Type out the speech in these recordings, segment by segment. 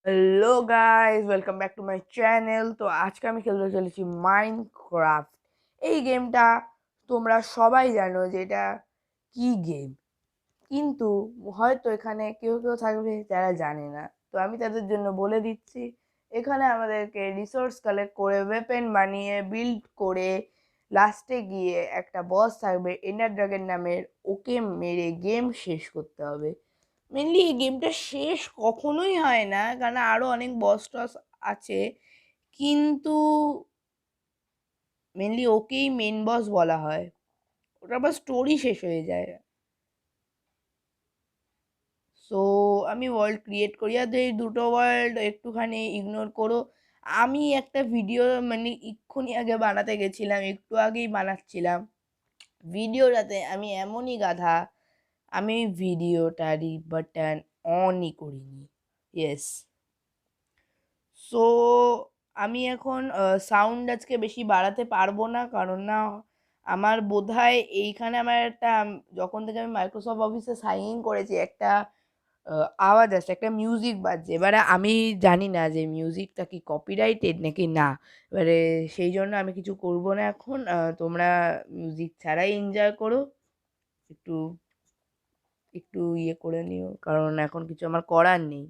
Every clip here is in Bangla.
Hello guys, welcome back to my channel. তো আজকে আমি খেলতে চলেছি মাইনক্রাফট। এই গেমটা তোমরা সবাই জানো যে এটা কি গেম, কিন্তু হয়তো এখানে কেউ কেউ থাকবে যারা জানে না। তো আমি তাদের জন্য বলে দিচ্ছি, এখানে আমাদেরকে রিসোর্স কালেক্ট করে ওয়েপেন বানিয়ে বিল্ড করে লাস্টে গিয়ে একটা বস থাকবে এন্ডার ড্রাগন নামের, ওকে মেরে গেম শেষ করতে হবে। মেনলি এই গেমটা শেষ কখনোই হয় না, কারণ আরো অনেক বস টস আছে, কিন্তু মেনলি ওকেই মেন বস বলা হয়। ওটা আবার স্টোরি শেষ হয়ে যায়। সো আমি ওয়ার্ল্ড ক্রিয়েট করি, আর এই দুটো ওয়ার্ল্ড একটুখানি ইগনোর করো। আমি একটা ভিডিও মানে এক্ষুনি আগে বানাতে গেছিলাম, একটু আগেই বানাচ্ছিলাম ভিডিওটাতে, আমি এমনই গাধা, আমি ভিডিওটারই বাটন অনই করিনি। ইয়েস। সো আমি এখন সাউন্ড আজকে বেশি বাড়াতে পারবো না, কারণ না আমার বোধহয় এইখানে আমার একটা যখন থেকে আমি মাইক্রোসফট অফিসে সাইন ইন করেছি একটা আওয়াজ আসছে, একটা মিউজিক বাজছে। এবারে আমি জানি না যে মিউজিকটা কি কপিরাইটেড নাকি না। এবারে সেই জন্য আমি কিছু করব না এখন। তোমরা মিউজিক ছাড়াই এনজয় করো, একটু একটু ইয়ে করে নিও, কারণ এখন কিছু আমার করার নেই।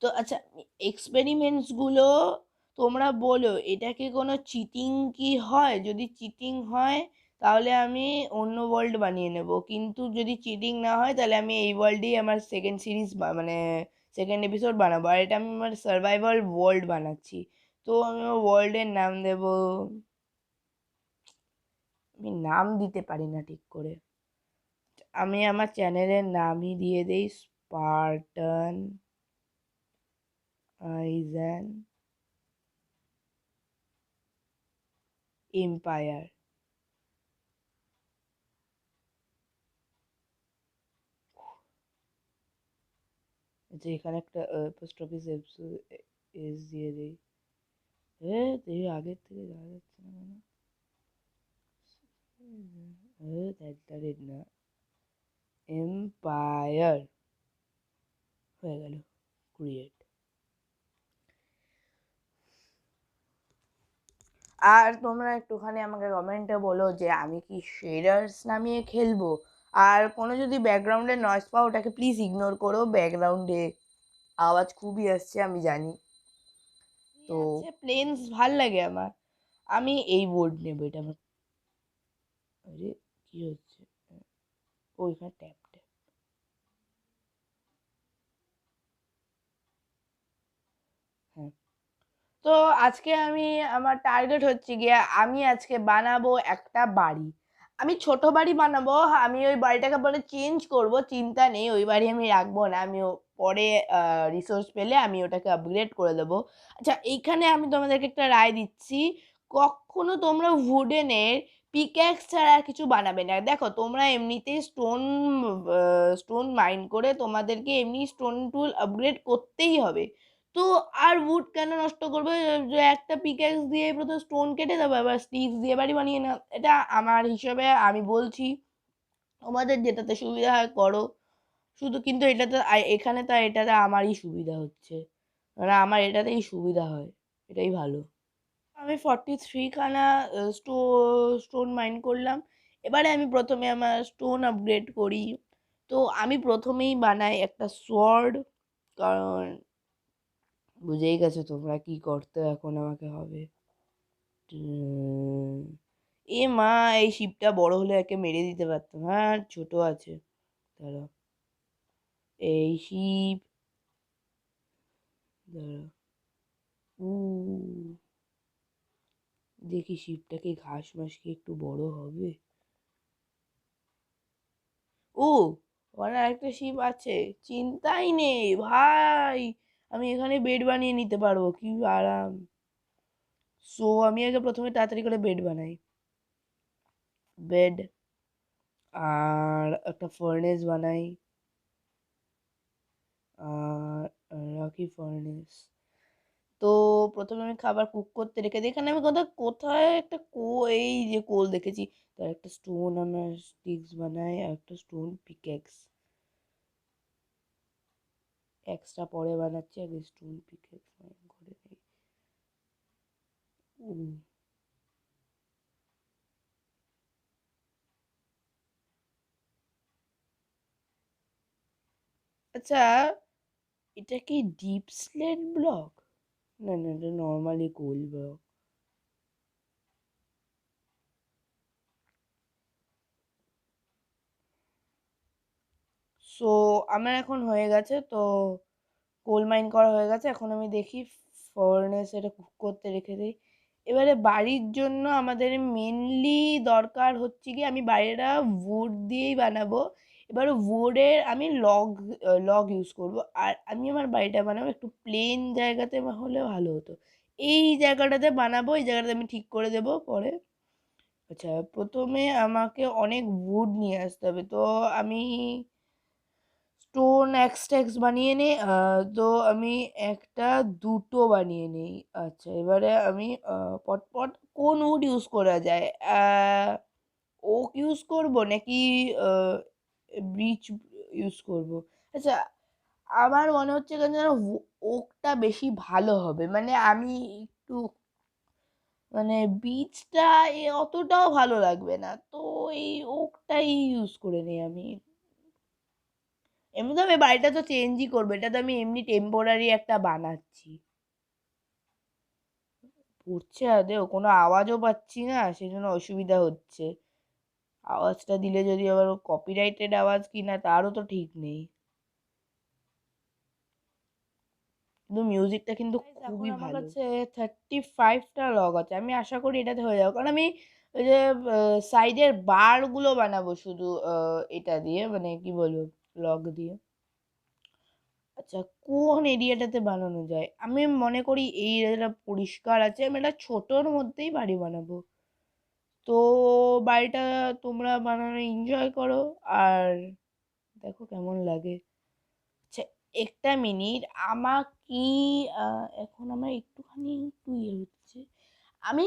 তো আচ্ছা, এক্সপেরিমেন্টসগুলো তোমরা বলো এটা কি কোনো চিটিং কি হয়? যদি চিটিং হয় তাহলে আমি অন্য ওয়ার্ল্ড বানিয়ে নেব, কিন্তু যদি চিটিং না হয় তাহলে আমি এই ওয়ার্ল্ডেই আমার সেকেন্ড সিরিজ মানে সেকেন্ড এপিসোড বানাবো। আর এটা আমি আমার সার্ভাইভাল ওয়ার্ল্ড বানাচ্ছি, তো আমি ওয়ার্ল্ডের নাম দেব, আমি নাম দিতে পারি না ঠিক করে। আমি আমার চ্যানেলের নামই দিয়ে দেই স্পার্টান আইজ্যান এম্পায়ার। আচ্ছা, এখানে একটা পোস্ট অফিস এস দিয়ে দিই। এই আগের থেকে যাওয়া যাচ্ছে না কেন? দ্যাট না, এম্পায়ার হয়ে গেল ক্রিয়েট। আর তোমরা একটুখানি আমাকে কমেন্টে বলো যে আমি কি শেডার্স নামিয়ে খেলবো। আর কোনো যদি ব্যাকগ্রাউন্ডে নয়েজ পাও ওটাকে প্লিজ ইগনোর করো, ব্যাকগ্রাউন্ডে আওয়াজ খুবই আসছে আমি জানি। তো প্লেনস ভাল লাগে আমার, আমি এই বোর্ড নেবো। এটা আমার, আরে কি হচ্ছে? ওইখানে ট্যাপ ট্যাপ। হ্যাঁ, তো আজকে আমি, আমার টার্গেট হচ্ছে গিয়ে আমি আজকে বানাবো একটা বাড়ি। আমি ছোট বাড়ি বানাবো, আমি ওই বাড়িটাকে পরে চেঞ্জ করব, চিন্তা নেই, ওই বাড়ি আমি রাখবো না, আমি পরে রিসোর্স পেলে আমি ওটাকে আপগ্রেড করে দেবো। আচ্ছা, এইখানে আমি তোমাদেরকে একটা রায় দিচ্ছি, কখনো তোমরা উডেনের পিক্যাক্স ছাড়া আর কিছু বানাবে না। দেখো তোমরা এমনিতেই স্টোন মাইন করে তোমাদেরকে এমনি স্টোন টুল আপগ্রেড করতেই হবে, তো আর উড কেন নষ্ট করবে? যে একটা পিক্যাক্স দিয়ে প্রথমে স্টোন কেটে দেবো, আবার স্টিক্স দিয়ে বাড়ি বানিয়ে না। এটা আমার হিসেবে আমি বলছি, তোমাদের যেটাতে সুবিধা হয় করো শুধু, কিন্তু এটাতে এখানে তো এটাতে আমারই সুবিধা হচ্ছে, মানে আমার এটাতেই সুবিধা হয়, এটাই ভালো। আমি 43 খানা স্টোন মাইন করলাম। এবারে আমি প্রথমে আমার স্টোন আপগ্রেড করি। তো আমি প্রথমেই বানাই একটা সোয়ার্ড, কারণ বুঝেই গেছো তোমরা কি করতে এখন আমাকে হবে। এ মা, এই শিপটা বড় হলে একে মেরে দিতে পারতাম। হ্যাঁ, ছোট আছে, দাঁড়া, এই শিপ, দাঁড়া, উ দেখি শিপটাকে ঘাস মাস কি একটু বড় হবে। ও, ওখানে আরেকটা শিপ আছে, চিন্তাই নেই ভাই, আমি এখানে বেড বানিয়ে নিতে পারবো, কি আরাম। সো আমি আগে প্রথমে তাড়াতাড়ি করে বেড বানাই, বেড, আর একটা ফার্নেস বানাই, আর রাখি ফার্নেস। তো প্রথমে আমি খাবার কুক করতে রেখে দিই। এখানে আমি কোথায় কোথায় একটা এই যে কোল দেখেছি, তার একটা স্টোন আমার স্টিক্স বানাই, আর একটা স্টোন পিকেক্স। এক্সট্রা পরে বানাচ্ছি, আগে স্টোন পিকেক্স ঘরে নেই। আচ্ছা, এটা কি ডিপ স্লেট ব্লক? না না, এটা নর্মালি কোল ব্লক। সো আমার এখন হয়ে গেছে, তো কোল মাইন করা হয়ে গেছে। এখন আমি দেখি ফর্নেস এটা কুক করতে রেখে দিই। এবারে বাড়ির জন্য আমাদের মেনলি দরকার হচ্ছে কি, আমি বাইরেটা উড দিয়েই বানাবো। এবার উডের আমি লগ লগ ইউজ করব। আর আমি আমার বাড়িটা বানাবো একটু প্লেন জায়গাতে হলে ভালো হতো। এই জায়গাটাতে বানাবো, এই জায়গাটাতে আমি ঠিক করে দেবো পরে। আচ্ছা, প্রথমে আমাকে অনেক উড নিয়ে আসতে হবে। তো আমি স্টোন এক্সটেক্স বানিয়ে নিই। তো আমি একটা দুটো বানিয়ে নিই। আচ্ছা, এবারে আমি পটপট কোন উড ইউজ করা যায়? ওক ইউজ করব নাকি ব্রিচ ইউজ করব? আচ্ছা, আমার মনে হচ্ছে কেন যেন ওকটা বেশি ভালো হবে। মানে আমি একটু, মানে বীজটা অতটাও ভালো লাগবে না, তো এই ওকটাই ইউজ করে নিই আমি। এমনি তো আমি বাড়িটা তো চেঞ্জই করবো, এটা তো আমি এমনি টেম্পোরারি একটা বানাচ্ছি। পড়ছে আদেও কোনো আওয়াজও পাচ্ছি না, সেই জন্য অসুবিধা হচ্ছে। আওয়াজটা দিলে যদি আবার কপিরাইটেড আওয়াজ কিনা তারও তো ঠিক নেই। কিন্তু মিউজিকটা কিন্তু খুবই ভালো। আমার কাছে 35টা লগ আছে, আমি আশা করি এটাতে হয়ে যাবে। কারণ আমি ওই যে সাইডের বারগুলো বানাবো শুধু এটা দিয়ে, মানে কি বলবো, লগ দিয়ে। আচ্ছা, কোন এরিয়াটাতে বানানো যায়? আমি মনে করি এই এরিয়াটা পরিষ্কার আছে, আমি একটা ছোটোর মধ্যেই বাড়ি বানাবো। তো বাড়িটা তোমরা বানানো এনজয় করো, আর দেখো কেমন লাগে। আচ্ছা, একটা মিনিট, আমার কি এখন আমার একটুখানি একটু ইয়ে হচ্ছে। আমি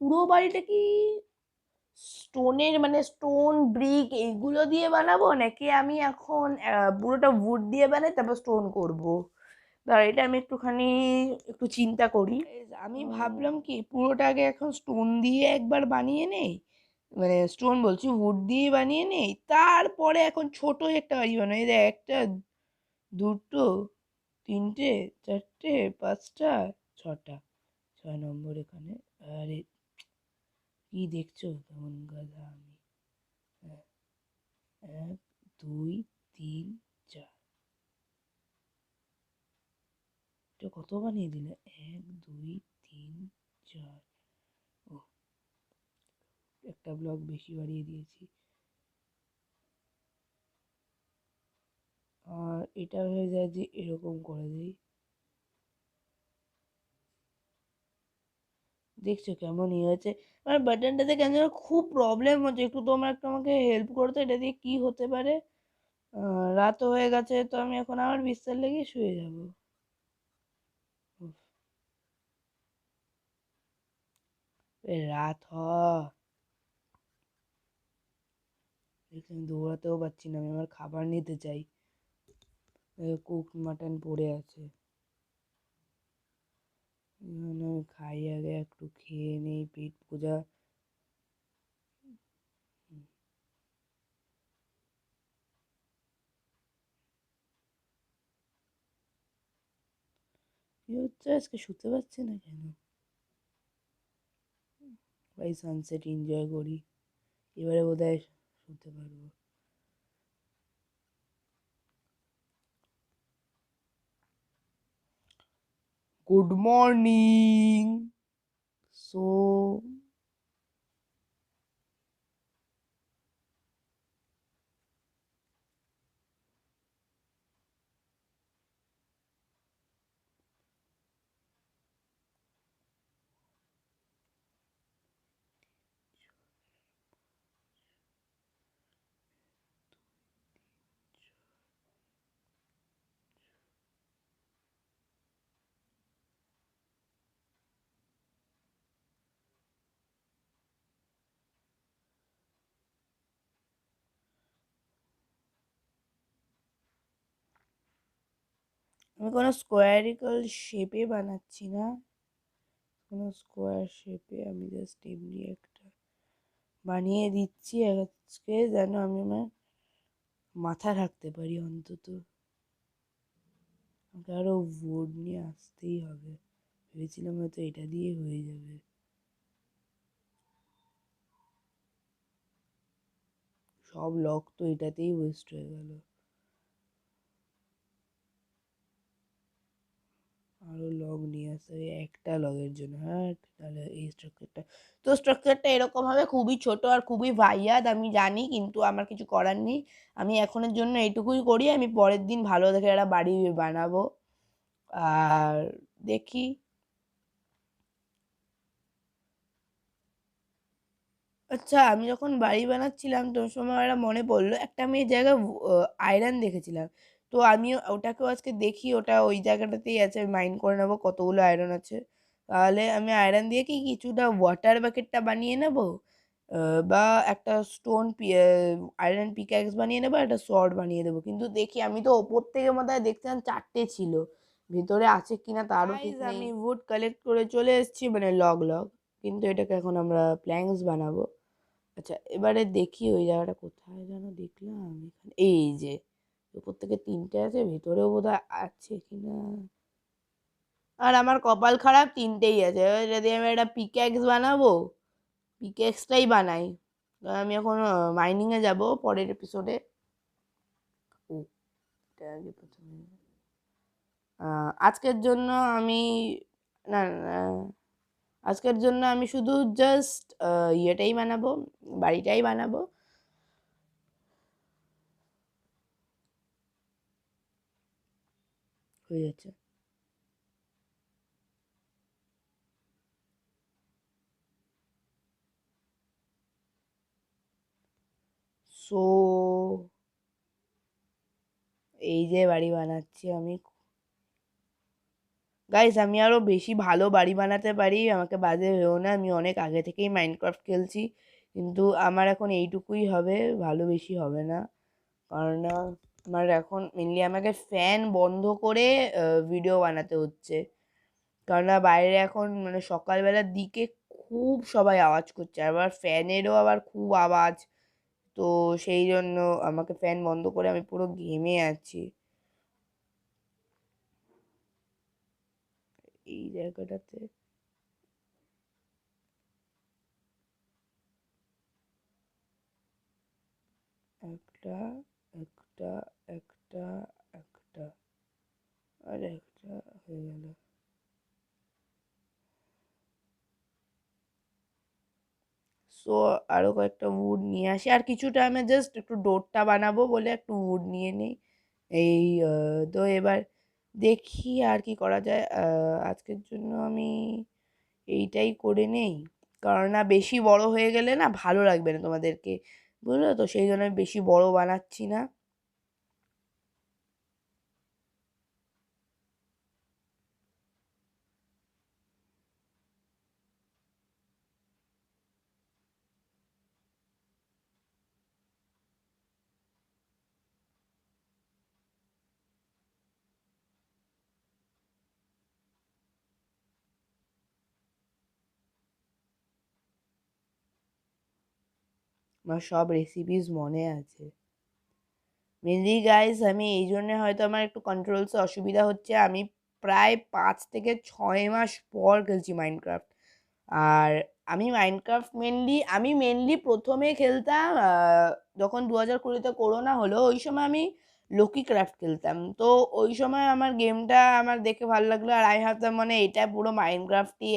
পুরো বাড়িটা কি স্টোনের, মানে স্টোন ব্রিক এইগুলো দিয়ে বানাবো, নাকি আমি এখন পুরোটা উড দিয়ে বানাই তারপর স্টোন করবো? দাঁড়া, এটা আমি একটুখানি একটু চিন্তা করি। আমি ভাবলাম কি পুরোটা আগে এখন স্টোন দিয়ে একবার বানিয়ে নেই, মানে স্টোন বলছি, উড দিয়ে বানিয়ে নেই, তারপরে এখন ছোট একটা বাড়ি বানাই। দেখ, একটা, দুটো, তিনটে, চারটে, পাঁচটা, ছটা, 6 নম্বর এখানে। আরে কি দেখছো, কেমন গাধা আমি! হ্যাঁ, 1, 2, 3, 4। এটা কত বানিয়ে দিলে? 1, 2, 3, 4। ও, একটা ব্লক বেশি বাড়িয়ে দিয়েছি। আর এটা হয়ে যায় যে এরকম করে দিই। দেখছো কেমন ইয়ে হয়েছে? আমার বাটনটাতে কেন যেন খুব প্রবলেম হচ্ছে, একটু তোমরা একটু আমাকে হেল্প করতে, এটা দিয়ে কি হতে পারে? রাতও হয়ে গেছে, তো আমি এখন আমার বিস্তার লেগে শুয়ে যাবো। রাত দেখছি আমি দৌড়াতেও পারছি না, আমি আমার খাবার নিতে চাই। কুক মাটন পড়ে আছে, খাই আগে, একটু খেয়ে নেই, পেট পূজা। কি হচ্ছে আজকে, শুতে পারছি না কেন? ভাই সানসেট এনজয় করি, এবারে বোধহয় শুতে পারবো। Good morning. সো আমি কোনো স্কোয়ারিক্যাল শেপে বানাচ্ছি না, কোনো স্কোয়ার শেপে আমি জাস্ট এমনি একটা বানিয়ে দিচ্ছি আজকে, যেন আমি আমার মাথা রাখতে পারি অন্তত। আমাকে আরও বোর্ড নিয়ে আসতেই হবে, ভেবেছিলাম হয়তো এটা দিয়ে হয়ে যাবে। সব লক তো এটাতেই ওয়েস্ট হয়ে গেল, আরও লগ নিয়ে আসতে হবে একটা লগের জন্য। হ্যাঁ, তাহলে এই স্ট্রাকচারটা, তো স্ট্রাকচারটা এরকম হবে, খুবই ছোট আর খুবই ভাইয়াদ আমি জানি, কিন্তু আমার কিছু করার নেই। আমি এখনের জন্য এইটুকুই করি, আমি পরের দিন ভালো দেখে একটা বাড়ি বানাবো। আর দেখি। আচ্ছা, আমি যখন বাড়ি বানাচ্ছিলাম তো সময় একটা মনে পড়লো, একটা আমি এই জায়গায় আয়রন দেখেছিলাম, তো আমি ওটাকেও আজকে দেখি, ওটা ওই জায়গাটাতেই আছে, আমি মাইন্ড করে নেবো কতগুলো আয়রন আছে। তাহলে আমি আয়রন দিয়ে কি কিছুটা ওয়াটার বাকেটটা বানিয়ে নেবো, বা একটা স্টোন আয়রন পিক্যাক্স বানিয়ে নেবো, একটা শর্ট বানিয়ে দেবো। কিন্তু দেখি, আমি তো ওপর থেকে মনে হয় দেখছিলাম 4টে ছিল, ভিতরে আছে কিনা তারও ঠিক নেই। আমি উড কালেক্ট করে চলে এসেছি, মানে লগ লগ, কিন্তু এটাকে এখন আমরা প্ল্যাঙ্কস বানাবো। আচ্ছা, এবারে দেখি ওই জায়গাটা কোথায় যেন দেখলাম, এখানে এই যে উপর থেকে 3টে আছে, ভেতরেও বোধহয় আছে কিনা। আর আমার কপাল খারাপ, 3টেই আছে। এবার যদি আমি একটা পিক্যাক্স বানাবো, পিক্যাক্সটাই বানাই, কারণ আমি এখন মাইনিংয়ে যাব পরের এপিসোডে। ও, এটা আগে প্রথমে আজকের জন্য আমি, না না, আজকের জন্য আমি শুধু জাস্ট ইয়েটাই বানাবো, বাড়িটাই বানাবো। হয়ে যাচ্ছে। সো এই যে বাড়ি বানাচ্ছি আমি, গাইস আমি আরও বেশি ভালো বাড়ি বানাতে পারি, আমাকে বাজে ভেবো না, আমি অনেক আগে থেকেই মাইনক্রাফট খেলছি, কিন্তু আমার এখন এইটুকুই হবে, ভালো বেশি হবে না। কারণ আমার এখন মেনলি আমাকে ফ্যান বন্ধ করে ভিডিও বানাতে হচ্ছে, কারণ বাইরে এখন মানে সকালবেলার দিকে খুব সবাই আওয়াজ করছে, আবার ফ্যানেরও আবার খুব আওয়াজ, তো সেই জন্য আমাকে ফ্যান বন্ধ করে আমি পুরো ঘেমে আছি। এই জায়গাটাতে একটা, একটা, একটা, একটা, আর একটা হয়ে গেল। সো আরও কয়েকটা উড নিয়ে আসি, আর কিছুটা আমি জাস্ট একটু ডোরটা বানাবো বলে একটু উড নিয়ে নিই। এই তো এবার দেখি আর কি করা যায়। আজকের জন্য আমি এইটাই করে নেই, কারণ না বেশি বড় হয়ে গেলে না ভালো লাগবে না তোমাদেরকে, বুঝলো তো, সেই জন্য আমি বেশি বড় বানাচ্ছি না। আমার সব রেসিপিস মনে আছে মেনলি গাইস, আমি এই জন্যে হয়তো আমার একটু কন্ট্রোলসে অসুবিধা হচ্ছে, আমি প্রায় 5 থেকে 6 মাস পর খেলছি মাইনক্রাফট। আর আমি মেনলি প্রথমে খেলতাম যখন 2020-তে করোনা হলো, ওই সময় আমি লকি ক্রাফট খেলতাম, তো ওই সময় আমার গেমটা আমার দেখে ভালো লাগলো, আর আমি ভাবতাম মানে এটা পুরো মাইনক্রাফটই,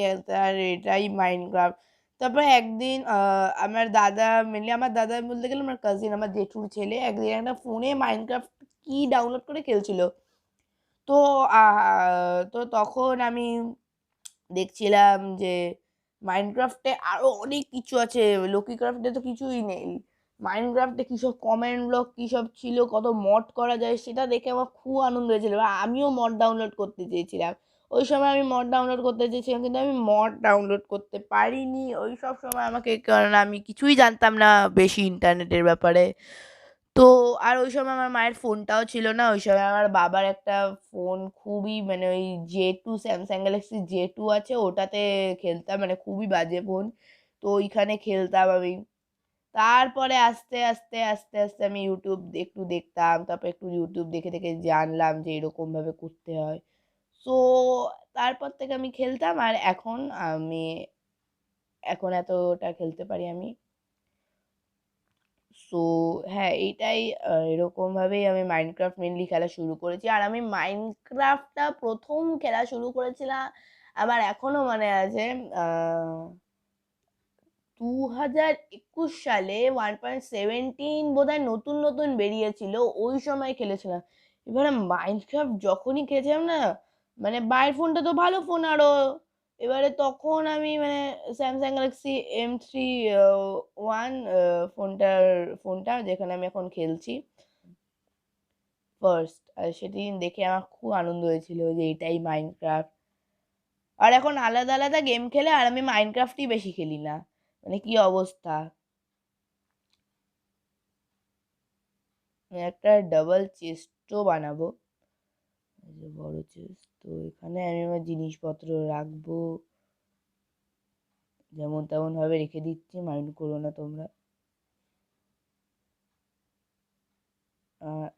আর এটাই মাইনক্রাফট। তারপরে একদিন আমার দাদা বলতে গেলে আমার কাজিন, আমার জেঠুর ছেলে, একদিন একটা ফোনে মাইনক্রাফট কি ডাউনলোড করে খেলছিল, তো তখন আমি দেখছিলাম যে মাইনক্রাফটে আরও অনেক কিছু আছে, লকি ক্রাফটে তো কিছুই নেই, মাইনক্রাফটে কী সব কমেন্ট ব্লক কী সব ছিল, কত মড করা যায়, সেটা দেখে আমার খুব আনন্দ হয়েছিল, আর আমিও মড ডাউনলোড করতে চেয়েছিলাম। ওই সময় আমি মড ডাউনলোড করতে চেয়েছিলাম, কিন্তু আমি মড ডাউনলোড করতে পারিনি ওই সব সময় আমাকে, কারণ আমি কিছুই জানতাম না বেশি ইন্টারনেটের ব্যাপারে। তো আর ওই সময় আমার মায়ের ফোনটাও ছিল না, ওই সময় আমার বাবার একটা ফোন খুবই মানে ওই J2 স্যামসাং গ্যালাক্সি J2 আছে, ওটাতে খেলতাম, মানে খুবই বাজে ফোন। তো ওইখানে খেলতাম আমি। তারপরে আস্তে আস্তে আস্তে আস্তে আমি ইউটিউব একটু দেখতাম, তারপর একটু ইউটিউব দেখে দেখে জানলাম যে এরকম ভাবে করতে হয়। সো তারপর থেকে আমি খেলতাম, আর এখন এতটা খেলতে পারি আমি। সো হ্যাঁ, এইটাই এরকমভাবেই আমি মাইনক্রাফট মেনলি খেলা শুরু করেছি। আর আমি মাইনক্রাফটটা প্রথম খেলা শুরু করেছিলাম, আমার এখনো মনে আছে, 2021 সালে 1.17 বোধহয় নতুন নতুন বেরিয়েছিল, ওই সময় খেলেছিলাম। এবারে মাইনক্রাফট যখনই খেলেছিলাম না, মানে বাইরের ফোনটা তো ভালো ফোন আরো, এবারে তখন আমি মানে স্যামসাং গ্যালাক্সি M3 1 ফোনটা যেখানে আমি এখন খেলছি ফার্স্ট, আর সেদিন দেখে আমার খুব আনন্দ হয়েছিল যে এটাই মাইনক্রাফট। আর এখন আলাদা আলাদা গেম খেলে, আর আমি মাইনক্রাফটই বেশি খেলি না, মানে কি অবস্থা। আমি একটা ডাবল চেস্টও বানাবো, এই যে বড় চেস্ট, তো এখানে আমি আমার জিনিসপত্র রাখবো, যেমন তেমন ভাবে রেখে দিচ্ছি, মাইন্ড করো না তোমরা।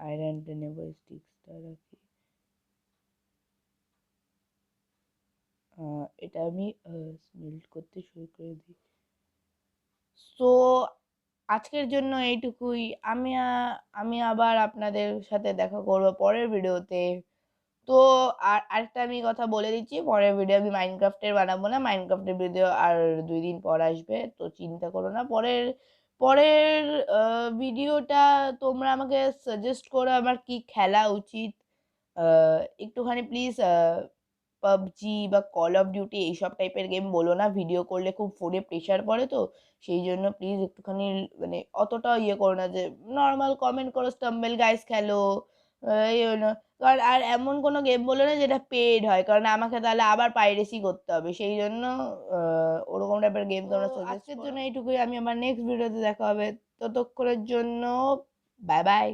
আয়রনটা নেবো, স্টিক্সটা রাখি। এটা আমি স্মেল্ট করতে শুরু করে দিই। সো আজকের জন্য এইটুকুই। আমি আবার আপনাদের সাথে দেখা করবো পরের ভিডিওতে। তো আর আরেকটা আমি কথা বলে দিচ্ছি, পরের ভিডিও আমি মাইনক্রাফটের বানাবো না, মাইনক্রাফটের ভিডিও আর 2 দিন পর আসবে, তো চিন্তা করো না। পরের পরের ভিডিওটা তোমরা আমাকে সাজেস্ট করো আমার কি খেলা উচিত। একটুখানি প্লিজ পাবজি বা কল অফ ডিউটি এইসব টাইপের গেম বলো না, ভিডিও করলে খুব ফোনে প্রেশার পড়ে, তো সেই জন্য প্লিজ একটুখানি মানে অতটা ইয়ে করো না, যে নর্মাল কমেন্ট করো স্টাম্বেল গাইস খেলো, ইয়ে না। কারণ আর এমন কোনো গেম বলো না যেটা পেড হয়, কারণ আমাকে তাহলে আবার পাইরেসি করতে হবে, সেই জন্য ওরকম টাইপের গেম তোমরা সাজেস্ট করো। আজকের জন্য এইটুকুই, আমি আমার নেক্সট ভিডিওতে দেখা হবে, ততক্ষণের জন্য বাই বাই।